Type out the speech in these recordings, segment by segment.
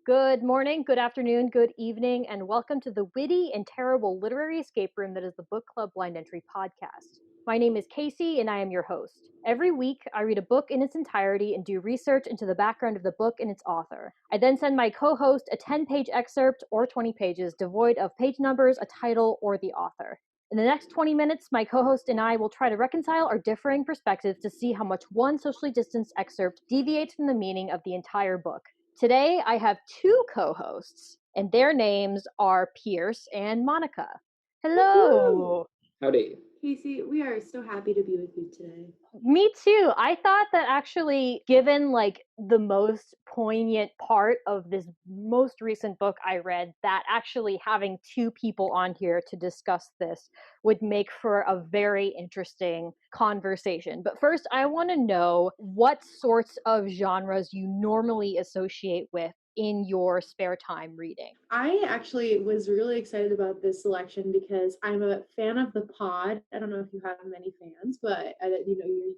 Good morning, good afternoon, good evening, and welcome to the witty and terrible literary escape room that is the Book Club Blind Entry podcast. My name is Casey, and I am your host. Every week, I read a book in its entirety and do research into the background of the book and its author. I then send my co-host a 10-page excerpt or 20 pages devoid of page numbers, a title, or the author. In the next 20 minutes, my co-host and I will try to reconcile our differing perspectives to see how much one socially distanced excerpt deviates from the meaning of the entire book. Today, I have two co-hosts, and their names are Pearse and Monica. Hello. Woo-hoo! Howdy. Casey, we are so happy to be with you today. Me too. I thought that actually, given the most poignant part of this most recent book I read, that actually having two people on here to discuss this would make for a very interesting conversation. But first, I want to know what sorts of genres you normally associate with in your spare time reading. I actually was really excited about this selection because I'm a fan of the pod. I don't know if you have many fans, but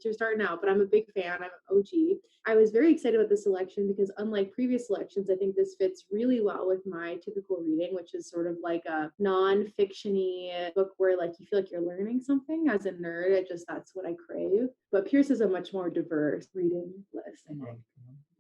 you're starting out, but I'm a big fan. I'm an OG. I was very excited about this selection because unlike previous selections, I think this fits really well with my typical reading, which is sort of like a non-fiction-y book where you feel like you're learning something. As a nerd, that's what I crave. But Pearse is a much more diverse reading list, I think.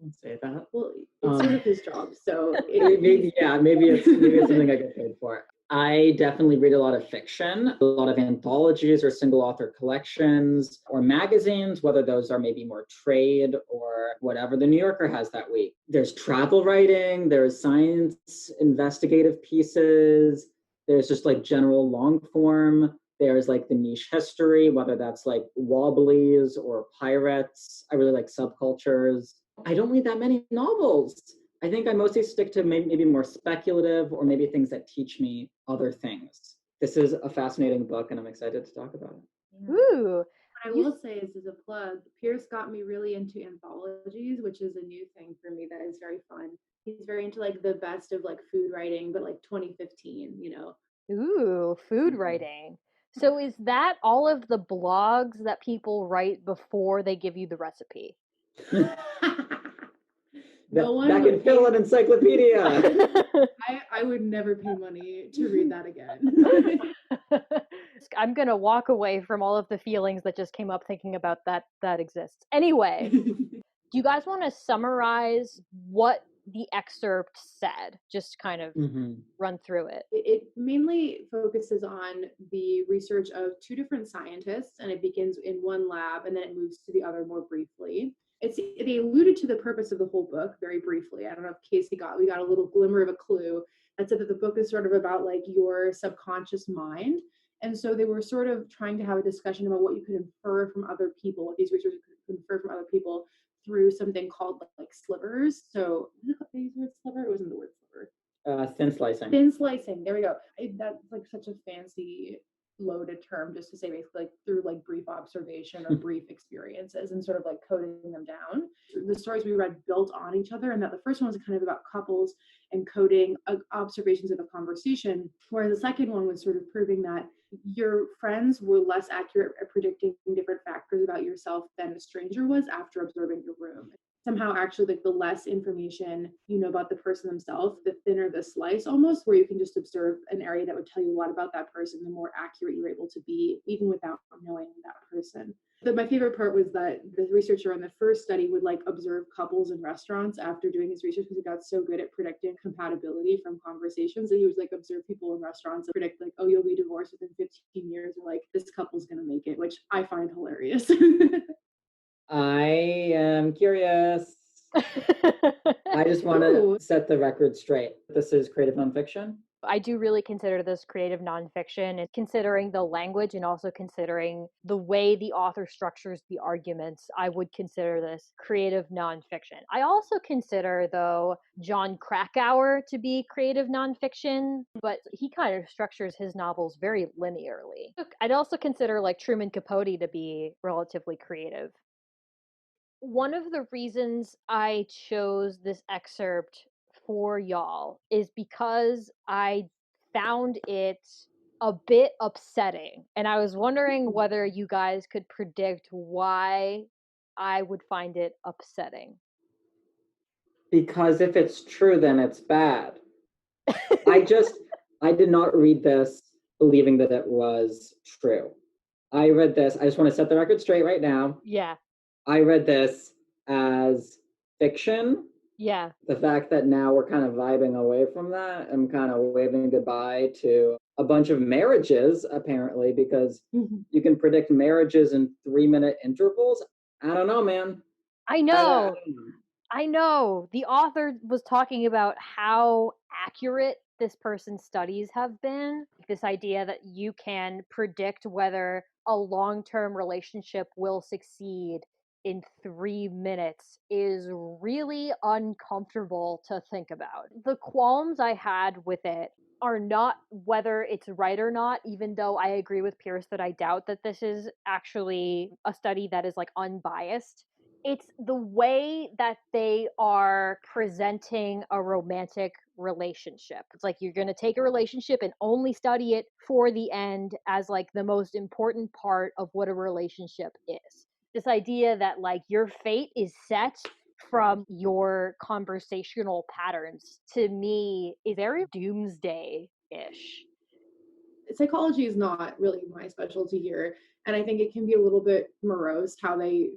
Don't say that. Well, it's sort of his job, so maybe it's something I get paid for. I definitely read a lot of fiction, a lot of anthologies or single author collections or magazines, whether those are maybe more trade or whatever the New Yorker has that week. There's travel writing, there's science investigative pieces, there's just general long form. There's the niche history, whether that's Wobblies or pirates. I really like subcultures. I don't read that many novels. I think I mostly stick to maybe more speculative or maybe things that teach me other things. This is a fascinating book and I'm excited to talk about it. Ooh. What I will say is, as a plug, Pearse got me really into anthologies, which is a new thing for me that is very fun. He's very into the best of food writing, but 2015, Ooh, food writing. So is that all of the blogs that people write before they give you the recipe? That can fill an encyclopedia. I would never pay money to read that again. I'm going to walk away from all of the feelings that just came up thinking about that exists. Anyway, do you guys want to summarize what the excerpt said? Just kind of run through it. It mainly focuses on the research of two different scientists, and it begins in one lab and then it moves to the other more briefly. They alluded to the purpose of the whole book very briefly. I don't know if Casey we got a little glimmer of a clue that said that the book is sort of about your subconscious mind. And so they were sort of trying to have a discussion about what you could infer from other people, what these researchers could infer from other people through something called slivers. So did they use the word sliver? It wasn't the word sliver. Thin slicing. Thin slicing. There we go. That's such a fancy loaded term just to say basically through brief observation or brief experiences and sort of coding them down. The stories we read built on each other, and that the first one was kind of about couples and coding observations of a conversation, whereas the second one was sort of proving that your friends were less accurate at predicting different factors about yourself than a stranger was after observing your room. Somehow actually the less information you know about the person themselves, the thinner the slice almost, where you can just observe an area that would tell you a lot about that person, the more accurate you're able to be, even without knowing that person. But my favorite part was that the researcher on the first study would observe couples in restaurants after doing his research because he got so good at predicting compatibility from conversations that he was observe people in restaurants and predict oh, you'll be divorced within 15 years, or this couple's gonna make it, which I find hilarious. I am curious. I just want to set the record straight. This is creative nonfiction. I do really consider this creative nonfiction, and considering the language and also considering the way the author structures the arguments, I would consider this creative nonfiction. I also consider, though, Jon Krakauer to be creative nonfiction, but he kind of structures his novels very linearly. I'd also consider Truman Capote to be relatively creative. One of the reasons I chose this excerpt for y'all is because I found it a bit upsetting. And I was wondering whether you guys could predict why I would find it upsetting. Because if it's true, then it's bad. I did not read this believing that it was true. I read this, I just want to set the record straight right now. Yeah. I read this as fiction. Yeah. The fact that now we're kind of vibing away from that, I'm kind of waving goodbye to a bunch of marriages, apparently, because you can predict marriages in 3-minute intervals. I don't know, man. I know. I know. The author was talking about how accurate this person's studies have been. This idea that you can predict whether a long-term relationship will succeed in 3 minutes is really uncomfortable to think about. The qualms I had with it are not whether it's right or not, even though I agree with Pearse that I doubt that this is actually a study that is like unbiased. It's the way that they are presenting a romantic relationship. It's like you're going to take a relationship and only study it for the end as like the most important part of what a relationship is. This idea that like your fate is set from your conversational patterns, to me is very doomsday-ish. Psychology is not really my specialty here, and I think it can be a little bit morose how they,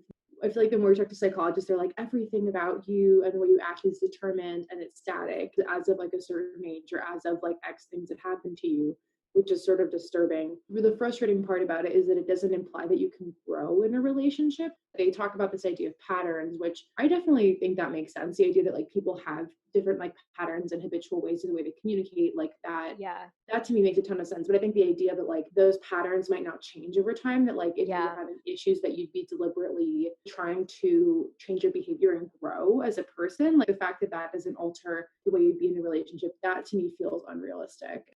I feel like the more you talk to psychologists, they're like everything about you and what you act is determined and it's static as of like a certain age or as of like X things that happen to you, which is sort of disturbing. The frustrating part about it is that it doesn't imply that you can grow in a relationship. They talk about this idea of patterns, which I definitely think that makes sense. The idea that like people have different like patterns and habitual ways in the way they communicate, like that. Yeah. That to me makes a ton of sense. But I think the idea that like those patterns might not change over time, that like if you were having issues that you'd be deliberately trying to change your behavior and grow as a person, like the fact that that doesn't alter the way you'd be in a relationship, that to me feels unrealistic.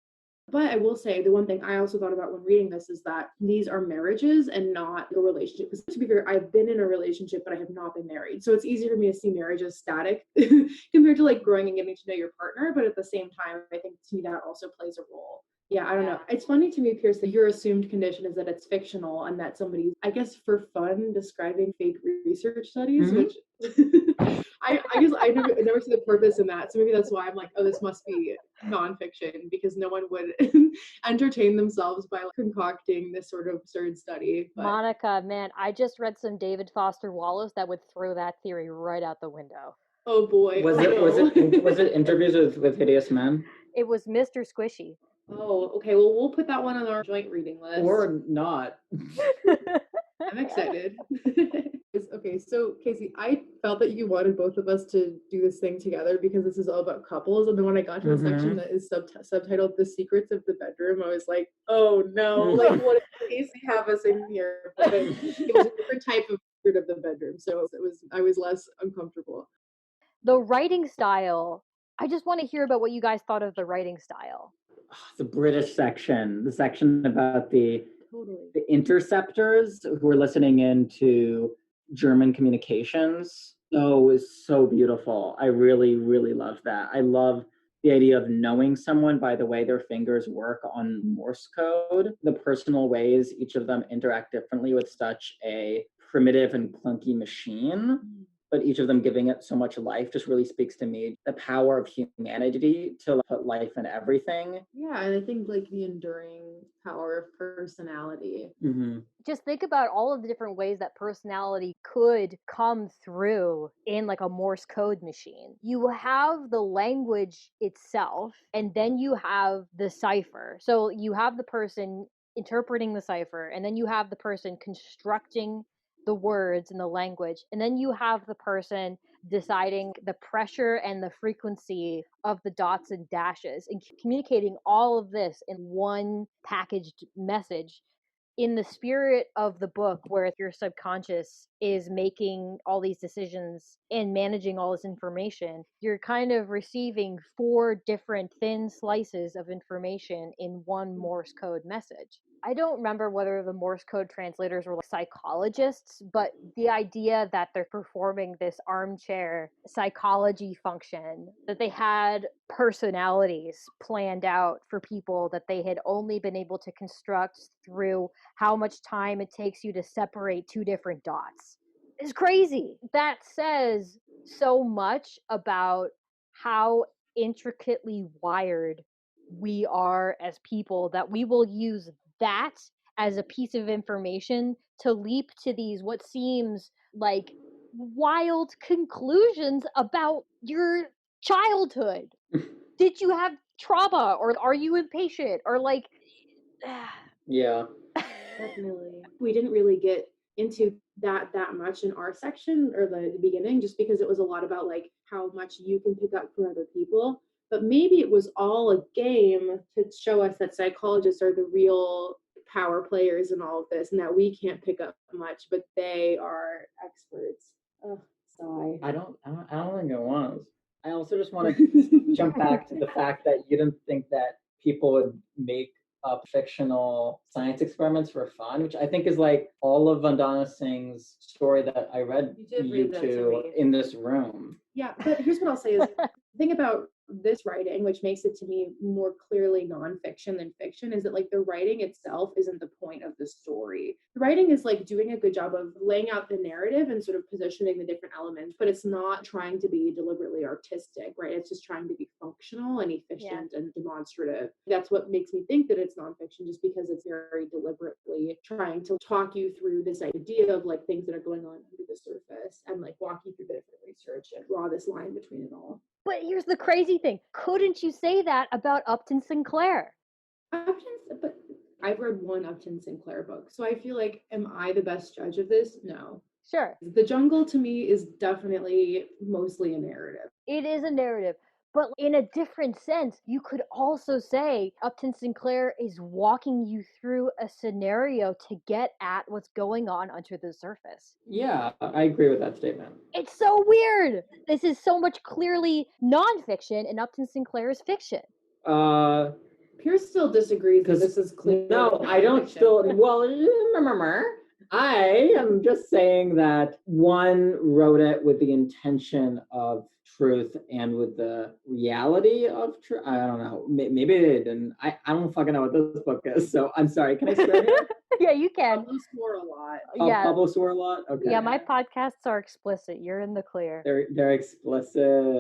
But I will say the one thing I also thought about when reading this is that these are marriages and not a relationship. Because to be fair, I've been in a relationship, but I have not been married. So it's easier for me to see marriage as static compared to like growing and getting to know your partner. But at the same time, I think to me that also plays a role. Yeah, I don't know. It's funny to me, Pearse, that your assumed condition is that it's fictional and that somebody's, I guess, for fun describing fake research studies, which I guess I never see the purpose in that. So maybe that's why I'm like, oh, this must be nonfiction, because no one would entertain themselves by like, concocting this sort of absurd study. But Monica, man, I just read some David Foster Wallace that would throw that theory right out the window. Oh boy. Was it interviews with hideous men? It was Mr. Squishy. Oh, okay. Well, we'll put that one on our joint reading list. Or not. I'm excited. Okay, so Casey, I felt that you wanted both of us to do this thing together because this is all about couples. And then when I got to the section that is subtitled "The Secrets of the Bedroom," I was like, "Oh no! Like, what did Casey have us in here?" But it was a different type of secret of the bedroom, so I was less uncomfortable. The writing style. I just want to hear about what you guys thought of the writing style. The British section, the section about the interceptors who were listening into German communications. Oh, it was so beautiful. I really, really love that. I love the idea of knowing someone by the way their fingers work on Morse code, the personal ways each of them interact differently with such a primitive and clunky machine. But each of them giving it so much life just really speaks to me. The power of humanity to put life in everything. Yeah, and I think like the enduring power of personality. Just think about all of the different ways that personality could come through in like a Morse code machine. You have the language itself, and then you have the cipher. So you have the person interpreting the cipher, and then you have the person constructing the words and the language, and then you have the person deciding the pressure and the frequency of the dots and dashes and communicating all of this in one packaged message in the spirit of the book, where your subconscious is making all these decisions and managing all this information. You're kind of receiving 4 different thin slices of information in one Morse code message. I don't remember whether the Morse code translators were like psychologists, but the idea that they're performing this armchair psychology function, that they had personalities planned out for people that they had only been able to construct through how much time it takes you to separate 2 different dots. It's crazy. That says so much about how intricately wired we are as people that we will use that as a piece of information to leap to these what seems like wild conclusions about your childhood. Did you have trauma, or are you impatient, or like Yeah. Definitely. We didn't really get into that much in our section or the beginning, just because it was a lot about like how much you can pick up from other people. But maybe it was all a game to show us that psychologists are the real power players in all of this, and that we can't pick up much, but they are experts. Oh, sigh. I don't think it was. I also just want to jump back to the fact that you didn't think that people would make up fictional science experiments for fun, which I think is like all of Vandana Singh's story that I read you to in this room. Yeah, but here's what I'll say is the thing about this writing, which makes it to me more clearly nonfiction than fiction, is that like the writing itself isn't the point of the story. The writing is like doing a good job of laying out the narrative and sort of positioning the different elements, but it's not trying to be deliberately artistic, right? It's just trying to be functional and efficient and demonstrative. That's what makes me think that it's nonfiction, just because it's very deliberately trying to talk you through this idea of like things that are going on under the surface and like walk you through the different research and draw this line between it all. But here's the crazy thing. Couldn't you say that about Upton Sinclair? But I've read one Upton Sinclair book, so I feel like, am I the best judge of this? No. Sure. The Jungle to me is definitely mostly a narrative. It is a narrative. But in a different sense, you could also say Upton Sinclair is walking you through a scenario to get at what's going on under the surface. Yeah, I agree with that statement. It's so weird. This is so much clearly nonfiction, and Upton Sinclair is fiction. Pearse still disagrees that this is clear. No, I don't still. Well, I am just saying that one wrote it with the intention of truth and with the reality of truth. I don't know. Maybe they didn't. I don't fucking know what this book is. So I'm sorry. Can I swear here? Yeah, you can. Pablo swore a lot. Yeah. Pablo swore a lot? Okay. Yeah, my podcasts are explicit. You're in the clear. They're explicit.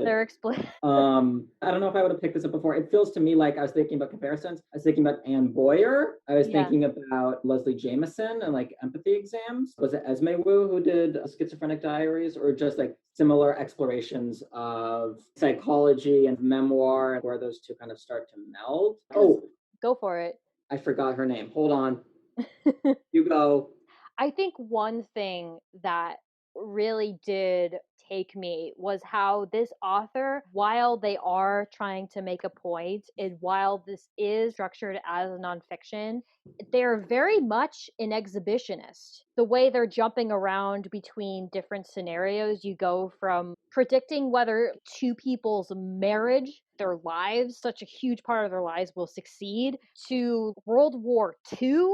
They're explicit. I don't know if I would have picked this up before. It feels to me like I was thinking about comparisons. I was thinking about Anne Boyer. I was thinking about Leslie Jameson and like empathy exams. Was it Esme Wu who did Schizophrenic Diaries, or just like similar explorations of psychology and memoir where those two kind of start to meld? Oh, go for it. I forgot her name. Hold on. You go. I think one thing that really did take me was how this author, while they are trying to make a point, and while this is structured as a nonfiction, they're very much an exhibitionist. The way they're jumping around between different scenarios, you go from predicting whether two people's marriage, their lives, such a huge part of their lives will succeed, to World War II,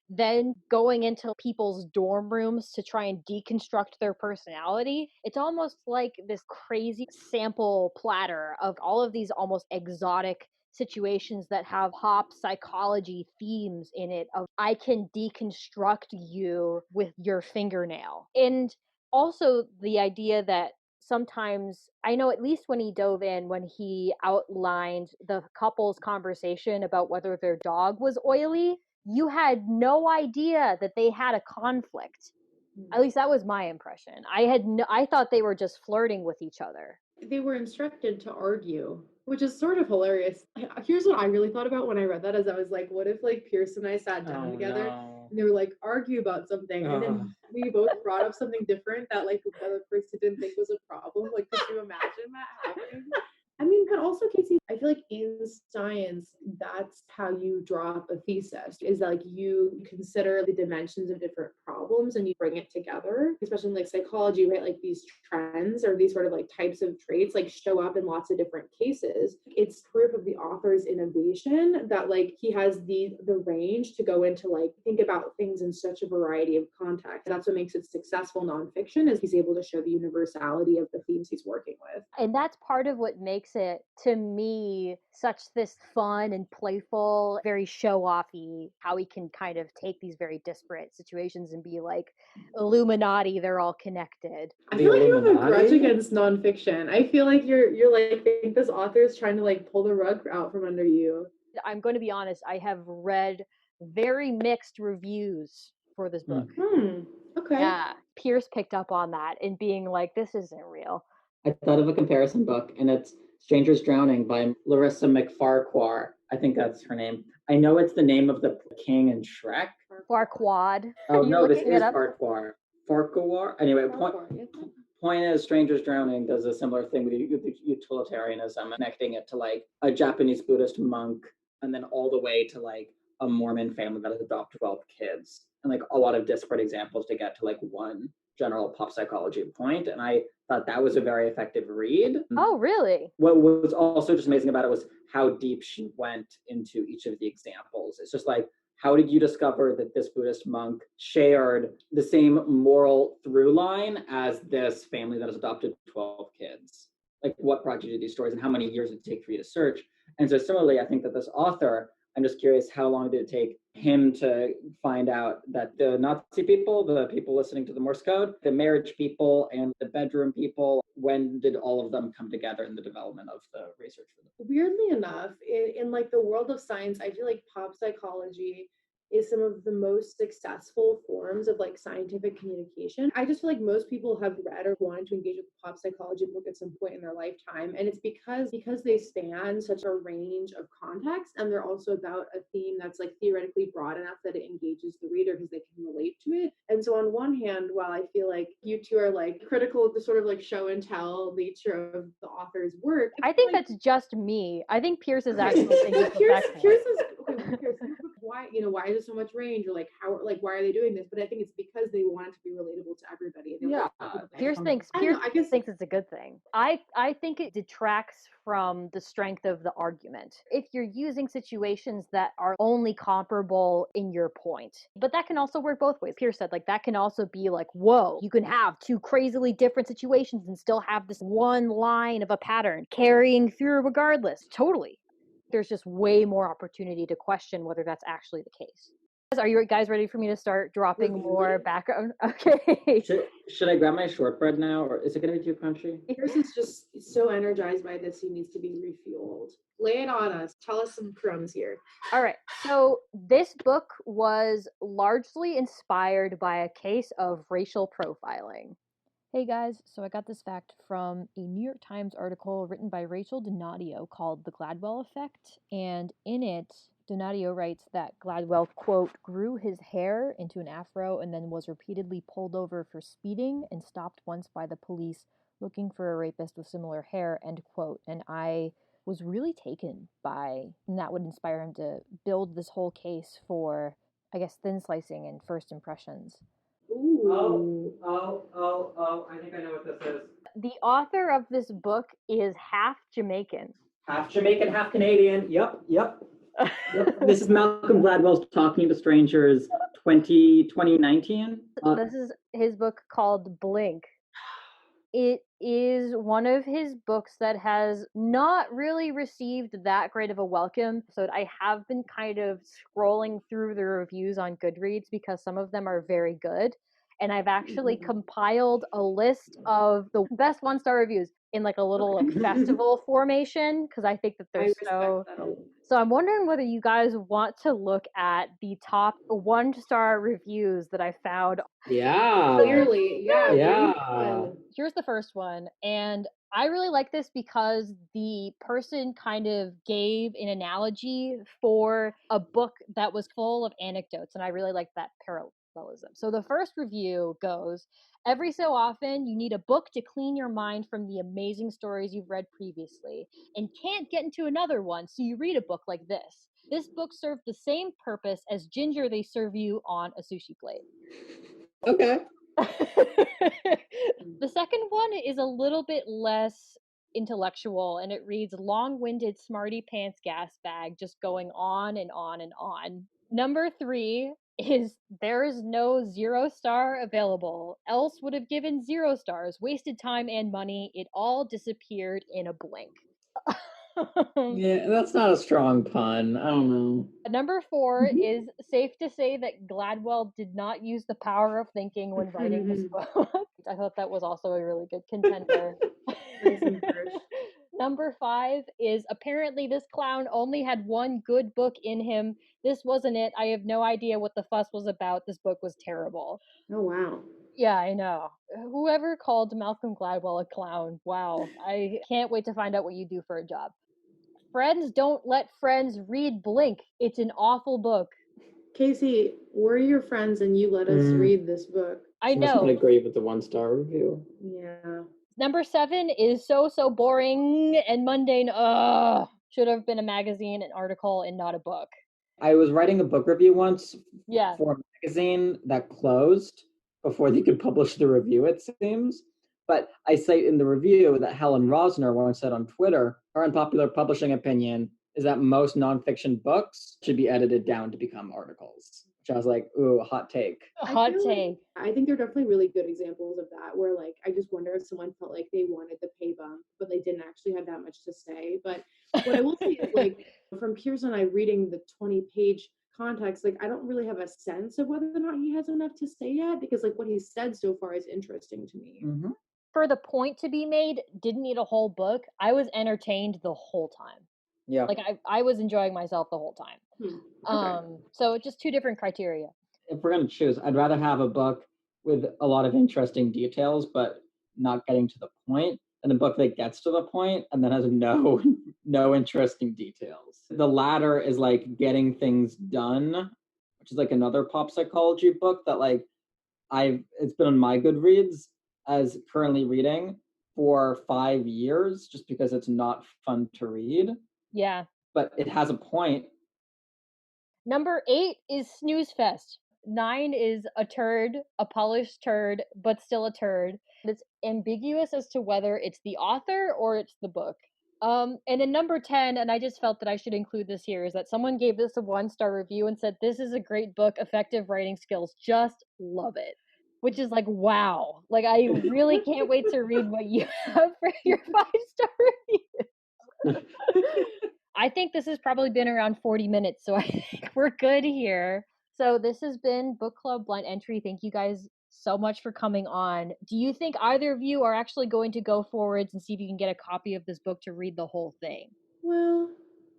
then going into people's dorm rooms to try and deconstruct their personality. It's almost like this crazy sample platter of all of these almost exotic situations that have pop psychology themes in it of I can deconstruct you with your fingernail. And also the idea that sometimes, I know at least when he dove in, when he outlined the couple's conversation about whether their dog was oily, you had no idea that they had a conflict. At least that was my impression. I thought they were just flirting with each other. They were instructed to argue, which is sort of hilarious. Here's what I really thought about when I read that, is I was like, what if like Pearse and I sat down together and they were like, argue about something, and then we both brought up something different that like the other person didn't think was a problem. Like, could you imagine that happening? I mean, but also, Casey, I feel like in science, that's how you draw up a thesis, is like you consider the dimensions of different problems and you bring it together, especially in like psychology, right? Like these trends or these sort of like types of traits like show up in lots of different cases. It's proof of the author's innovation that like he has the range to go into like think about things in such a variety of contexts. That's what makes it successful nonfiction, is he's able to show the universality of the themes he's working with. And that's part of what makes makes it, to me, such this fun and playful, very show-offy, how he can kind of take these very disparate situations and be like, Illuminati, they're all connected. I The feel like you have a grudge Illuminati? against nonfiction. I feel like you're like, think this author is trying to like pull the rug out from under you. I'm going to be honest, I have read very mixed reviews for this book. Okay. Yeah, Pearse picked up on that and being like, this isn't real. I thought of a comparison book, and it's Strangers Drowning by Larissa McFarquhar. I think that's her name. I know it's the name of the king in Shrek. Farquaad. Oh, Are you no, this looking is it up? Farquhar. Farquhar? Anyway, point is, Strangers Drowning does a similar thing with utilitarianism, connecting it to like a Japanese Buddhist monk, and then all the way to like a Mormon family that has adopted 12 kids, and like a lot of disparate examples to get to like one general pop psychology point. And I thought that was a very effective read. Oh, really? What was also just amazing about it was how deep she went into each of the examples. It's just like, how did you discover that this Buddhist monk shared the same moral through line as this family that has adopted 12 kids? Like, what brought you to these stories, and how many years did it take for you to search? And so similarly, I think that this author, I'm just curious, how long did it take him to find out that the Nazi people, the people listening to the Morse code, the marriage people, and the bedroom people, when did all of them come together in the development of the research for them? Weirdly enough, in like the world of science, I feel like pop psychology is some of the most successful forms of like scientific communication. I just feel like most people have read or wanted to engage with a pop psychology book at some point in their lifetime, and it's because they span such a range of context, and they're also about a theme that's like theoretically broad enough that it engages the reader because they can relate to it. And so on one hand, while I feel like you two are like critical of the sort of like show and tell nature of the author's work, I think like, that's just me. I think Pearse is actually thinking Pearse is okay. Pearse, why is there so much range, or like why are they doing this? But I think it's because they want it to be relatable to everybody. Yeah. Pearse thinks it's a good thing. I think it detracts from the strength of the argument if you're using situations that are only comparable in your point. But that can also work both ways. Pearse said like that can also be like, whoa, you can have two crazily different situations and still have this one line of a pattern carrying through regardless. Totally. There's just way more opportunity to question whether that's actually the case. Are you guys ready for me to start dropping more background? Okay. Should I grab my shortbread now, or is it going to be too crunchy? Pearse is just so energized by this, he needs to be refueled. Lay it on us. Tell us some crumbs here. All right. So this book was largely inspired by a case of racial profiling. Hey guys, so I got this fact from a New York Times article written by Rachel Donadio called The Gladwell Effect, and in it, Donadio writes that Gladwell, quote, grew his hair into an afro and then was repeatedly pulled over for speeding and stopped once by the police looking for a rapist with similar hair, end quote. And I was really taken by, and that would inspire him to build this whole case for, I guess, thin slicing and first impressions. Ooh. I think I know what this is. The author of this book is half Jamaican. Half Jamaican, half Canadian. Yep. This is Malcolm Gladwell's Talking to Strangers 2019. This is his book called Blink. It is one of his books that has not really received that great of a welcome. So I have been kind of scrolling through the reviews on Goodreads because some of them are very good. And I've actually compiled a list of the best 1-star reviews in like a little like festival formation because I think that they're so. So I'm wondering whether you guys want to look at the top 1-star reviews that I found. Yeah. Clearly, yeah. Here's the first one, and I really like this because the person kind of gave an analogy for a book that was full of anecdotes, and I really like that parallelism. So the first review goes, every so often you need a book to clean your mind from the amazing stories you've read previously and can't get into another one, so you read a book like this. This book served the same purpose as ginger they serve you on a sushi plate. Okay. The second one is a little bit less intellectual, and it reads long-winded smarty pants gas bag just going on and on and on. Number 3 is there is no 0-star available, else would have given 0 stars, wasted time and money, it all disappeared in a blink. Yeah, that's not a strong pun. I don't know. Number 4 is safe to say that Gladwell did not use the power of thinking when writing this book. I thought that was also a really good contender. Nice and Pearse. Number 5 is apparently this clown only had one good book in him. This wasn't it. I have no idea what the fuss was about. This book was terrible. Oh, wow. Yeah, I know. Whoever called Malcolm Gladwell a clown, wow. I can't wait to find out what you do for a job. Friends don't let friends read Blink. It's an awful book. Casey, we're your friends and you let us read this book. I She must not know. agree with the 1-star review. Yeah. Number 7 is so boring and mundane. Should have been a magazine, an article, and not a book. I was writing a book review once Yeah. for a magazine that closed before they could publish the review, it seems. But I cite in the review that Helen Rosner once said on Twitter, her unpopular publishing opinion is that most nonfiction books should be edited down to become articles. Which I was like, ooh, a hot take. A hot take. I think there are definitely really good examples of that where like I just wonder if someone felt like they wanted the pay bump, but they didn't actually have that much to say. But what I will say is like from Pearse and I reading the 20-page context, like I don't really have a sense of whether or not he has enough to say yet, because like what he's said so far is interesting to me. Mm-hmm. For the point to be made, didn't need a whole book. I was entertained the whole time. Yeah. Like I was enjoying myself the whole time. Okay. So just two different criteria. If we're going to choose, I'd rather have a book with a lot of interesting details, but not getting to the point, than a book that gets to the point and then has no interesting details. The latter is like Getting Things Done, which is like another pop psychology book that like it's been on my Goodreads as currently reading for 5 years just because it's not fun to read. Yeah. But it has a point. Number 8 is Snooze Fest. 9 is a turd, a polished turd, but still a turd. It's ambiguous as to whether it's the author or it's the book. And in number 10, and I just felt that I should include this here, is that someone gave this a 1-star review and said, this is a great book, effective writing skills, just love it. Which is like, wow. Like, I really can't wait to read what you have for your 5-star review. I think this has probably been around 40 minutes, so I think we're good here. So this has been Book Club Blind Entry. Thank you guys so much for coming on. Do you think either of you are actually going to go forwards and see if you can get a copy of this book to read the whole thing? Well,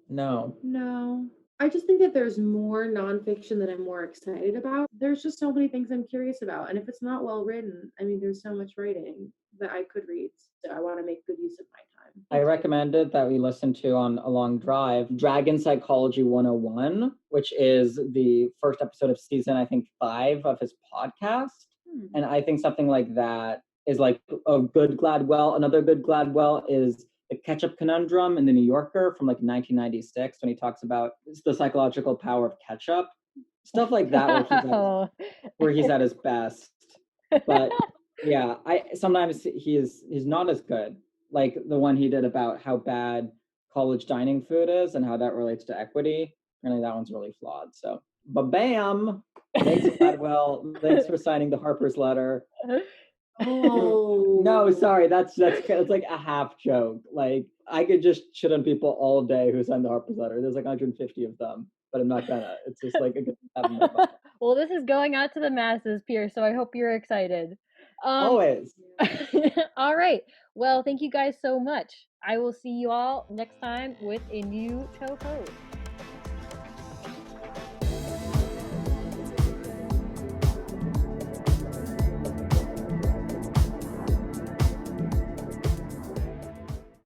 No. I just think that there's more nonfiction that I'm more excited about. There's just so many things I'm curious about. And if it's not well written, I mean, there's so much writing that I could read. So I want to make good use of my time. I recommended that we listen to on a long drive Dragon Psychology 101, which is the first episode of season, I think, 5 of his podcast. And I think something like that is like a good Gladwell. Another good Gladwell is The Ketchup Conundrum in The New Yorker from like 1996 when he talks about the psychological power of ketchup. Stuff like that where he's at his best. But yeah, sometimes he's not as good. Like the one he did about how bad college dining food is and how that relates to equity. Really, that one's really flawed. So, bam! Thanks, Gladwell. Thanks for signing the Harper's letter. Oh no, sorry, that's like a half joke. Like I could just shit on people all day who signed the Harper's letter. There's like 150 of them, but I'm not gonna. It's just like a good Well, this is going out to the masses, Pearse, so I hope you're excited. Always. All right. Well, thank you guys so much. I will see you all next time with a new co-host.